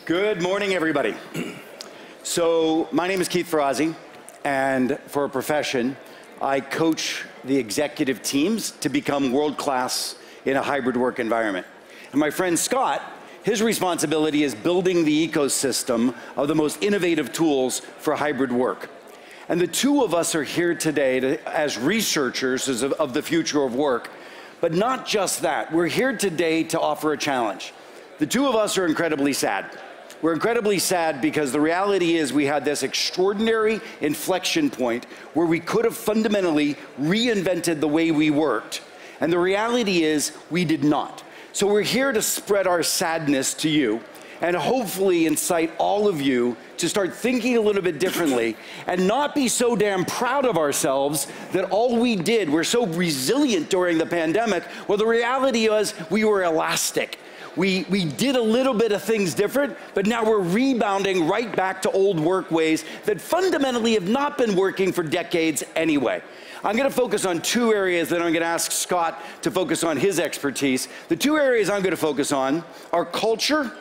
Good morning, everybody. So my name is Keith Ferrazzi, and for a profession, I coach the executive teams to become world-class in a hybrid work environment. And my friend Scott, his responsibility is building the ecosystem of the most innovative tools for hybrid work. And the two of us are here today as researchers of the future of work, but not just that. We're here today to offer a challenge. The two of us are incredibly sad. We're incredibly sad because the reality is we had this extraordinary inflection point where we could have fundamentally reinvented the way we worked. And the reality is we did not. So we're here to spread our sadness to you and hopefully incite all of you to start thinking a little bit differently and not be so damn proud of ourselves that all we did, we're so resilient during the pandemic. Well, the reality was we were elastic. We did a little bit of things different, but now we're rebounding right back to old work ways that fundamentally have not been working for decades anyway. I'm going to focus on two areas that I'm going to ask Scott to focus on his expertise. The two areas I'm going to focus on are culture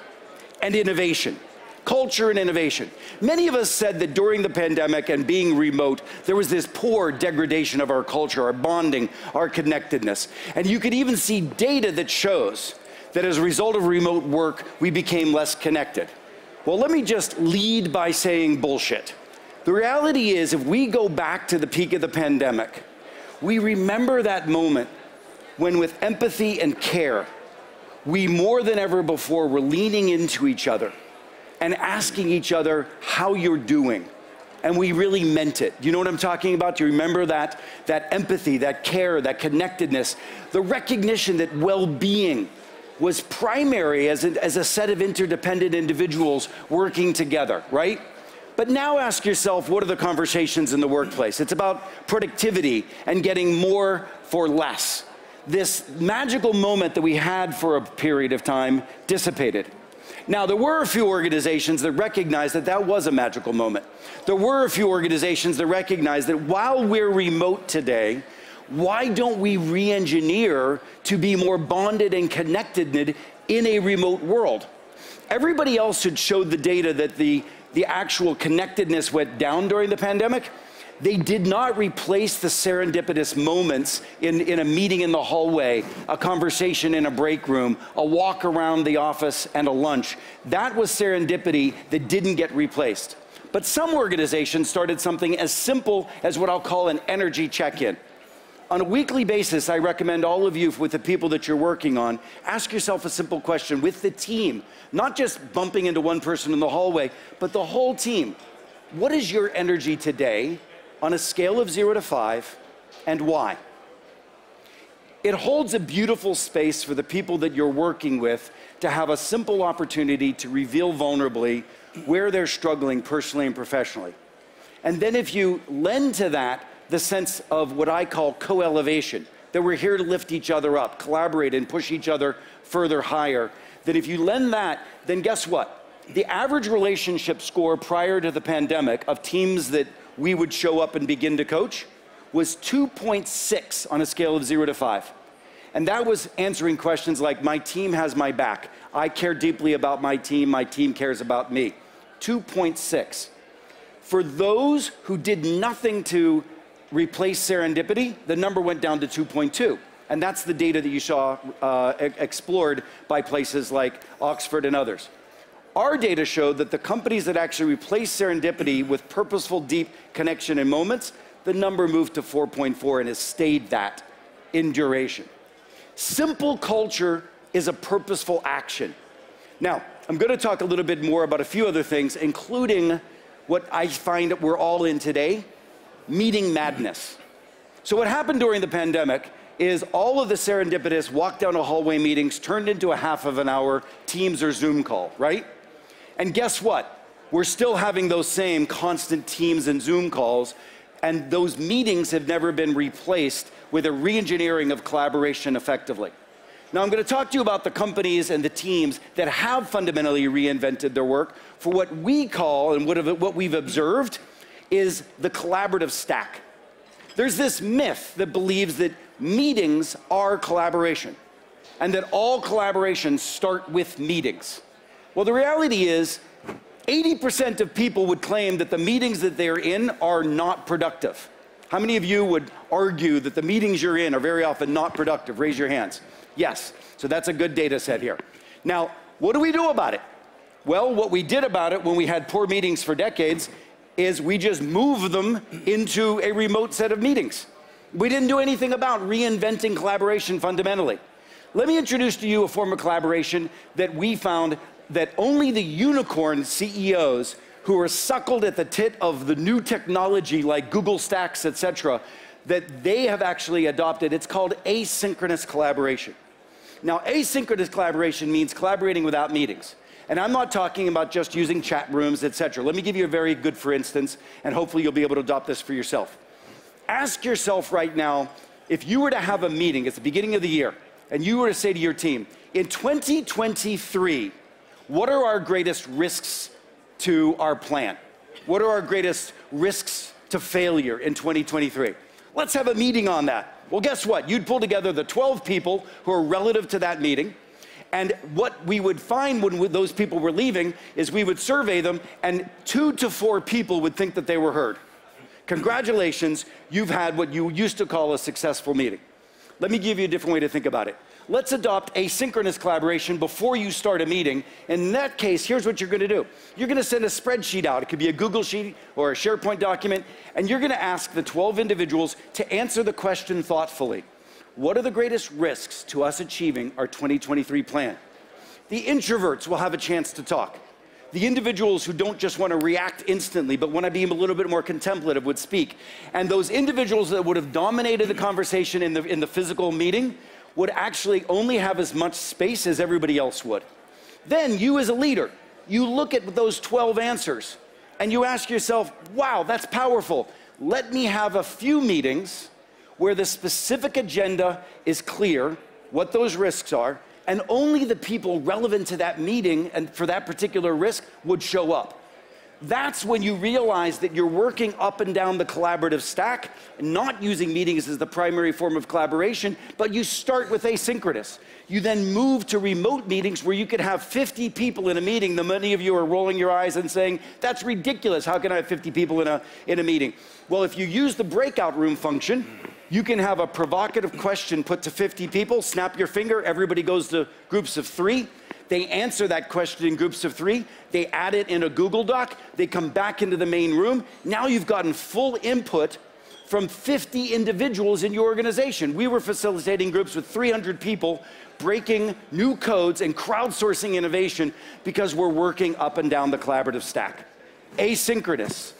and innovation. Culture and innovation. Many of us said that during the pandemic and being remote, there was this poor degradation of our culture, our bonding, our connectedness. And you could even see data that shows that as a result of remote work, we became less connected. Well, let me just lead by saying bullshit. The reality is, if we go back to the peak of the pandemic, we remember that moment when with empathy and care, we more than ever before were leaning into each other and asking each other how you're doing. And we really meant it. You know what I'm talking about? Do you remember that empathy, that care, that connectedness, the recognition that well-being was primary as a set of interdependent individuals working together, right? But now ask yourself, what are the conversations in the workplace? It's about productivity and getting more for less. This magical moment that we had for a period of time dissipated. Now, there were a few organizations that recognized that that was a magical moment. There were a few organizations that recognized that while we're remote today, why don't we re-engineer to be more bonded and connected in a remote world? Everybody else had showed the data that the actual connectedness went down during the pandemic. They did not replace the serendipitous moments in a meeting in the hallway, a conversation in a break room, a walk around the office, and a lunch. That was serendipity that didn't get replaced. But some organizations started something as simple as what I'll call an energy check-in. On a weekly basis, I recommend all of you, with the people that you're working on, ask yourself a simple question with the team, not just bumping into one person in the hallway, but the whole team. What is your energy today on a scale of 0 to 5, and why? It holds a beautiful space for the people that you're working with to have a simple opportunity to reveal vulnerably where they're struggling personally and professionally. And then if you lend to that the sense of what I call co-elevation, that we're here to lift each other up, collaborate, and push each other further higher, that if you lend that, then guess what? The average relationship score prior to the pandemic of teams that we would show up and begin to coach was 2.6 on a scale of 0 to 5. And that was answering questions like, my team has my back. I care deeply about my team cares about me. 2.6. For those who did nothing to replace serendipity, the number went down to 2.2. And that's the data that you saw explored by places like Oxford and others. Our data showed that the companies that actually replaced serendipity with purposeful, deep connection in moments, the number moved to 4.4 and has stayed that in duration. Simple culture is a purposeful action. Now, I'm going to talk a little bit more about a few other things, including what I find that we're all in today, meeting madness. So what happened during the pandemic is all of the serendipitous walk down a hallway meetings turned into a half of an hour Teams or Zoom call, right? And guess what? We're still having those same constant Teams and Zoom calls, and those meetings have never been replaced with a re-engineering of collaboration effectively. Now I'm going to talk to you about the companies and the teams that have fundamentally reinvented their work for what we call, and what we've observed, is the collaborative stack. There's this myth that believes that meetings are collaboration, and that all collaborations start with meetings. Well, the reality is 80% of people would claim that the meetings that they're in are not productive. How many of you would argue that the meetings you're in are very often not productive? Raise your hands. Yes, so that's a good data set here. Now, what do we do about it? Well, what we did about it when we had poor meetings for decades is we just moved them into a remote set of meetings. We didn't do anything about reinventing collaboration fundamentally. Let me introduce to you a form of collaboration that we found that only the unicorn CEOs who are suckled at the tit of the new technology like Google Stacks, et cetera, that they have actually adopted. It's called asynchronous collaboration. Now, asynchronous collaboration means collaborating without meetings. And I'm not talking about just using chat rooms, et cetera. Let me give you a very good for instance, and hopefully you'll be able to adopt this for yourself. Ask yourself right now, if you were to have a meeting at the beginning of the year, and you were to say to your team, in 2023, what are our greatest risks to our plan? What are our greatest risks to failure in 2023? Let's have a meeting on that. Well, guess what? You'd pull together the 12 people who are relative to that meeting, and what we would find when those people were leaving is we would survey them, and 2 to 4 people would think that they were heard. Congratulations, you've had what you used to call a successful meeting. Let me give you a different way to think about it. Let's adopt asynchronous collaboration before you start a meeting. In that case, here's what you're going to do. You're going to send a spreadsheet out. It could be a Google Sheet or a SharePoint document, and you're going to ask the 12 individuals to answer the question thoughtfully. What are the greatest risks to us achieving our 2023 plan? The introverts will have a chance to talk. The individuals who don't just want to react instantly, but want to be a little bit more contemplative would speak. And those individuals that would have dominated the conversation in the physical meeting would actually only have as much space as everybody else would. Then you as a leader, you look at those 12 answers and you ask yourself, wow, that's powerful. Let me have a few meetings where the specific agenda is clear, what those risks are, and only the people relevant to that meeting and for that particular risk would show up. That's when you realize that you're working up and down the collaborative stack, not using meetings as the primary form of collaboration, but you start with asynchronous. You then move to remote meetings where you could have 50 people in a meeting. The many of you are rolling your eyes and saying, that's ridiculous. How can I have 50 people in a meeting? Well, if you use the breakout room function, you can have a provocative question put to 50 people, snap your finger, everybody goes to groups of 3. They answer that question in groups of 3. They add it in a Google Doc. They come back into the main room. Now you've gotten full input from 50 individuals in your organization. We were facilitating groups with 300 people, breaking new codes and crowdsourcing innovation because we're working up and down the collaborative stack. Asynchronous,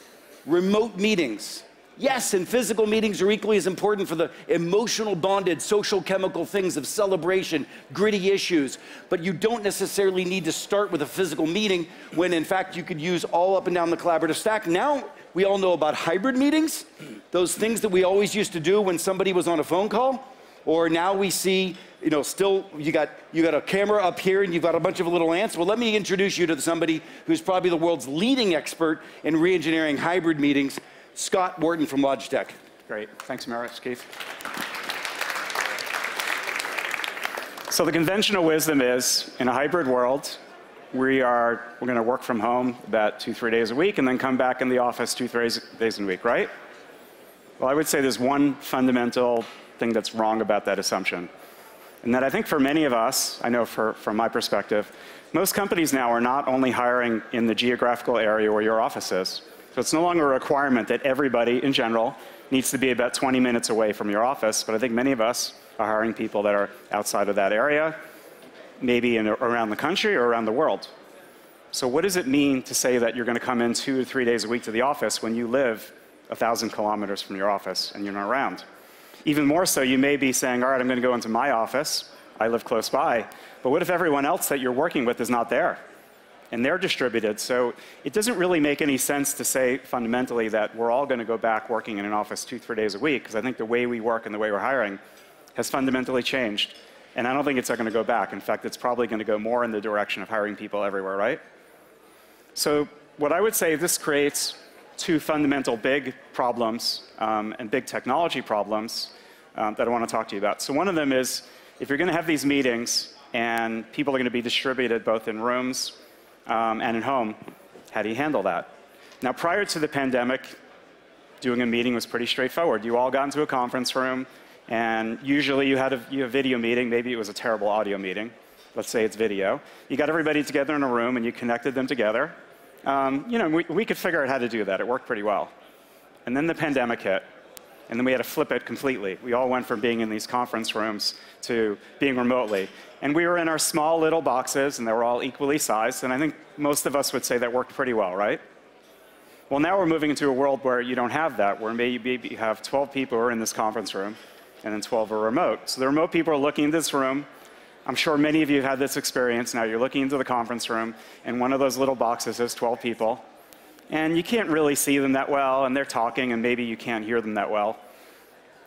remote meetings. Yes, and physical meetings are equally as important for the emotional bonded social chemical things of celebration, gritty issues, but you don't necessarily need to start with a physical meeting when in fact you could use all up and down the collaborative stack. Now we all know about hybrid meetings, those things that we always used to do when somebody was on a phone call, or now we see, you know, still you got a camera up here and you've got a bunch of little ants. Well, let me introduce you to somebody who's probably the world's leading expert in re-engineering hybrid meetings, Scott Wharton from Logitech. Great. Thanks, Maris, Keith. So the conventional wisdom is, in a hybrid world, we're going to work from home about 2-3 days a week and then come back in the office 2-3 days a week, right? Well, I would say there's one fundamental thing that's wrong about that assumption. And that I think for many of us, I know from my perspective, most companies now are not only hiring in the geographical area where your office is. So it's no longer a requirement that everybody in general needs to be about 20 minutes away from your office, but I think many of us are hiring people that are outside of that area, maybe around the country or around the world. So what does it mean to say that you're going to come in 2 or 3 days a week to the office when you live 1,000 kilometers from your office and you're not around? Even more so, you may be saying, all right, I'm going to go into my office. I live close by. But what if everyone else that you're working with is not there? And they're distributed. So it doesn't really make any sense to say fundamentally that we're all going to go back working in an office 2-3 days a week, because I think the way we work and the way we're hiring has fundamentally changed. And I don't think it's going to go back. In fact, it's probably going to go more in the direction of hiring people everywhere, right? So what I would say, this creates 2 fundamental big problems and big technology problems that I want to talk to you about. So one of them is, if you're going to have these meetings and people are going to be distributed both in rooms and at home, how do you handle that? Now, prior to the pandemic, doing a meeting was pretty straightforward. You all got into a conference room, and usually you had a video meeting. Maybe it was a terrible audio meeting. Let's say it's video. You got everybody together in a room, and you connected them together. We could figure out how to do that. It worked pretty well. And then the pandemic hit, and then we had to flip it completely. We all went from being in these conference rooms to being remotely. And we were in our small little boxes, and they were all equally sized, and I think most of us would say that worked pretty well, right? Well, now we're moving into a world where you don't have that, where maybe you have 12 people who are in this conference room, and then 12 are remote. So the remote people are looking into this room. I'm sure many of you have had this experience. Now you're looking into the conference room, and one of those little boxes has 12 people. And you can't really see them that well, and they're talking, and maybe you can't hear them that well.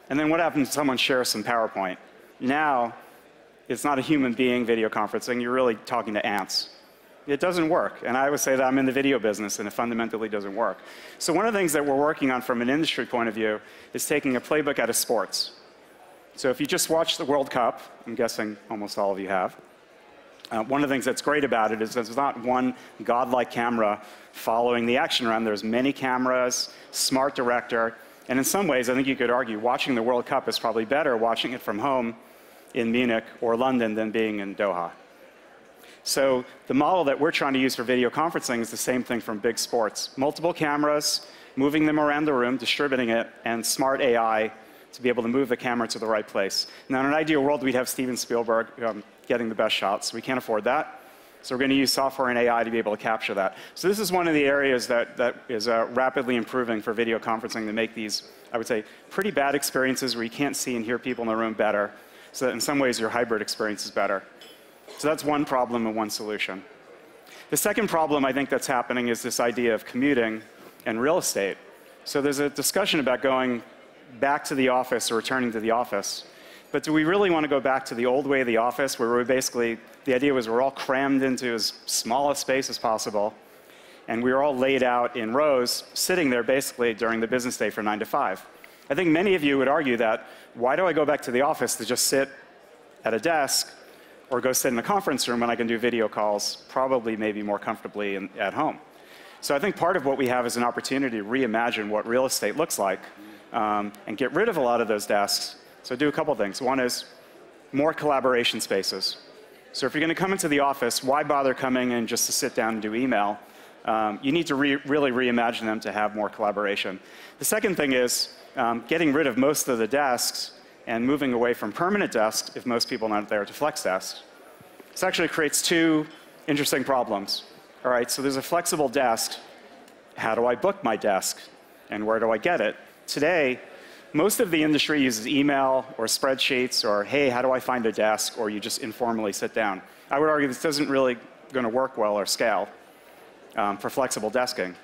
And then what happens if someone shares some PowerPoint? Now, it's not a human being video conferencing. You're really talking to ants. It doesn't work. And I would say that I'm in the video business, and it fundamentally doesn't work. So one of the things that we're working on from an industry point of view is taking a playbook out of sports. So if you just watch the World Cup, I'm guessing almost all of you have, one of the things that's great about it is there's not one godlike camera following the action around. There's many cameras, smart director, and in some ways, I think you could argue watching the World Cup is probably better watching it from home in Munich or London than being in Doha. So the model that we're trying to use for video conferencing is the same thing from big sports. Multiple cameras, moving them around the room, distributing it, and smart AI to be able to move the camera to the right place. Now, in an ideal world, we'd have Steven Spielberg getting the best shots. We can't afford that. So we're going to use software and AI to be able to capture that. So this is one of the areas that is rapidly improving for video conferencing to make these, I would say, pretty bad experiences where you can't see and hear people in the room better, so that in some ways your hybrid experience is better. So that's one problem and one solution. The second problem I think that's happening is this idea of commuting and real estate. So there's a discussion about going back to the office or returning to the office. But do we really want to go back to the old way of the office where we're basically, the idea was we're all crammed into as small a space as possible, and we were all laid out in rows, sitting there basically during the business day from 9 to 5. I think many of you would argue that, why do I go back to the office to just sit at a desk or go sit in a conference room when I can do video calls, probably maybe more comfortably at home? So I think part of what we have is an opportunity to reimagine what real estate looks like and get rid of a lot of those desks. So do a couple things. One is more collaboration spaces. So if you're going to come into the office, why bother coming in just to sit down and do email? You need to really reimagine them to have more collaboration. The second thing is getting rid of most of the desks and moving away from permanent desks, if most people aren't there, to flex desks. This actually creates two interesting problems. All right, so there's a flexible desk. How do I book my desk? And where do I get it? Today, most of the industry uses email or spreadsheets or, hey, how do I find a desk? Or you just informally sit down. I would argue this isn't really going to work well or scale for flexible desking.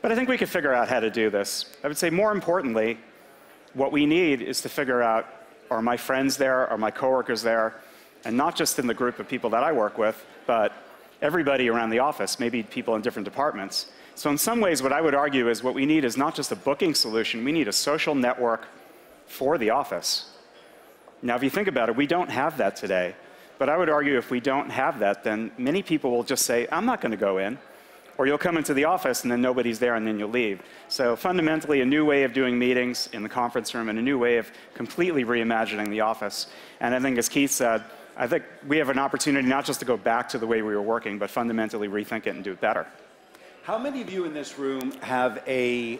But I think we could figure out how to do this. I would say more importantly, what we need is to figure out, are my friends there? Are my coworkers there? And not just in the group of people that I work with, but everybody around the office, maybe people in different departments. So in some ways, what I would argue is what we need is not just a booking solution, we need a social network for the office. Now, if you think about it, we don't have that today. But I would argue if we don't have that, then many people will just say, I'm not going to go in. Or you'll come into the office and then nobody's there and then you'll leave. So fundamentally, a new way of doing meetings in the conference room and a new way of completely reimagining the office. And I think, as Keith said, I think we have an opportunity not just to go back to the way we were working, but fundamentally rethink it and do it better. How many of you in this room have a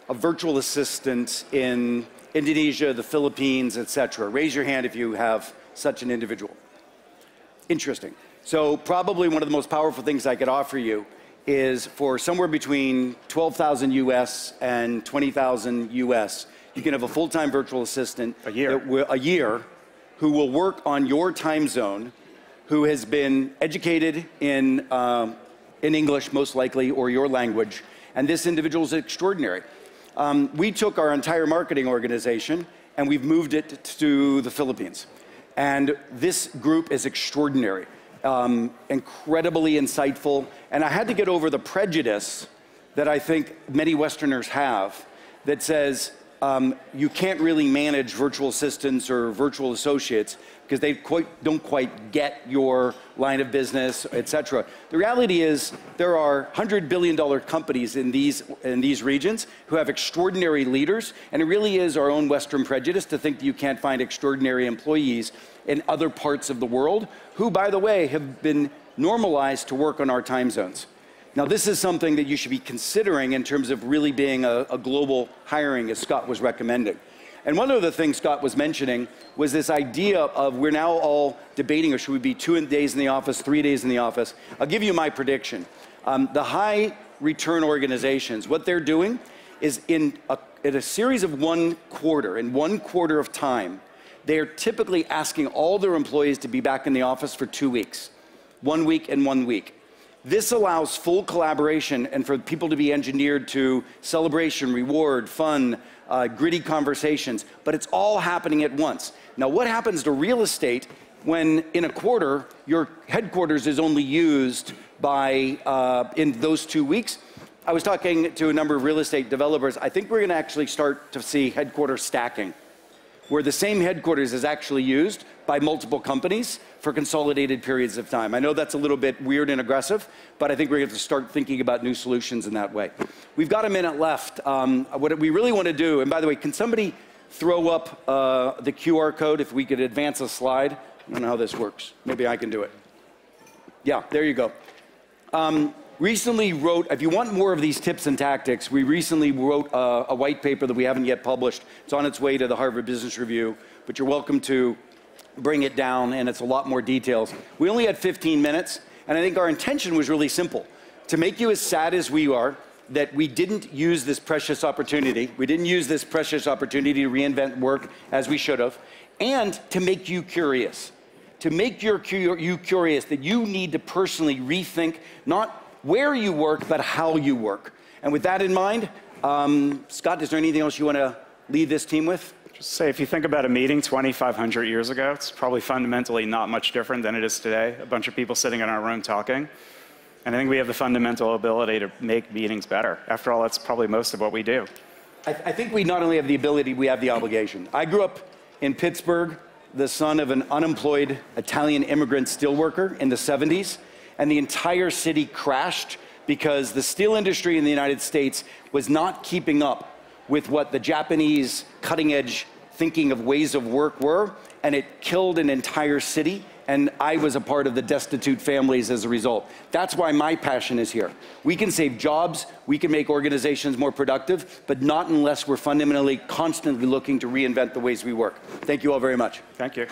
virtual assistant in Indonesia, the Philippines, et cetera? Raise your hand if you have such an individual. Interesting. So probably one of the most powerful things I could offer you is for somewhere between 12,000 US and 20,000 US, you can have a full-time virtual assistant a year who will work on your time zone, who has been educated in English, most likely, or your language, and this individual is extraordinary. We took our entire marketing organization and we've moved it to the Philippines. And this group is extraordinary, incredibly insightful, and I had to get over the prejudice that I think many Westerners have that says, you can't really manage virtual assistants or virtual associates because they don't quite get your line of business, et cetera. The reality is there are $100 billion companies in these regions who have extraordinary leaders, and it really is our own Western prejudice to think that you can't find extraordinary employees in other parts of the world who, by the way, have been normalized to work on our time zones. Now, this is something that you should be considering in terms of really being a global hiring, as Scott was recommending. And one of the things Scott was mentioning was this idea of we're now all debating, or should we be 2 days in the office, 3 days in the office? I'll give you my prediction. The high return organizations, what they're doing is in a series of 1 quarter, in 1 quarter of time, they're typically asking all their employees to be back in the office for 2 weeks, 1 week and 1 week. This allows full collaboration and for people to be engineered to celebration, reward, fun, gritty conversations, but it's all happening at once. Now, what happens to real estate when in a quarter, your headquarters is only used by, in those 2 weeks? I was talking to a number of real estate developers. I think we're gonna actually start to see headquarter stacking, where the same headquarters is actually used by multiple companies for consolidated periods of time. I know that's a little bit weird and aggressive, but I think we're going to start thinking about new solutions in that way. We've got a minute left. What we really want to do, and by the way, can somebody throw up the QR code if we could advance a slide? I don't know how this works. Maybe I can do it. Yeah, there you go. Recently wrote, if you want more of these tips and tactics, we recently wrote a white paper that we haven't yet published. It's on its way to the Harvard Business Review, but you're welcome to bring it down, and it's a lot more details. We only had 15 minutes, and I think our intention was really simple: to make you as sad as we are that we didn't use this precious opportunity. We didn't use this precious opportunity to reinvent work as we should have, and to make you curious. To make you curious that you need to personally rethink not where you work, but how you work. And with that in mind, Scott, is there anything else you want to leave this team with? Just say, if you think about a meeting 2,500 years ago, it's probably fundamentally not much different than it is today. A bunch of people sitting in our room talking. And I think we have the fundamental ability to make meetings better. After all, that's probably most of what we do. I think we not only have the ability, we have the obligation. I grew up in Pittsburgh, the son of an unemployed Italian immigrant steelworker in the 70s, and the entire city crashed because the steel industry in the United States was not keeping up with what the Japanese cutting-edge thinking of ways of work were, and it killed an entire city, and I was a part of the destitute families as a result. That's why my passion is here. We can save jobs, we can make organizations more productive, but not unless we're fundamentally constantly looking to reinvent the ways we work. Thank you all very much. Thank you.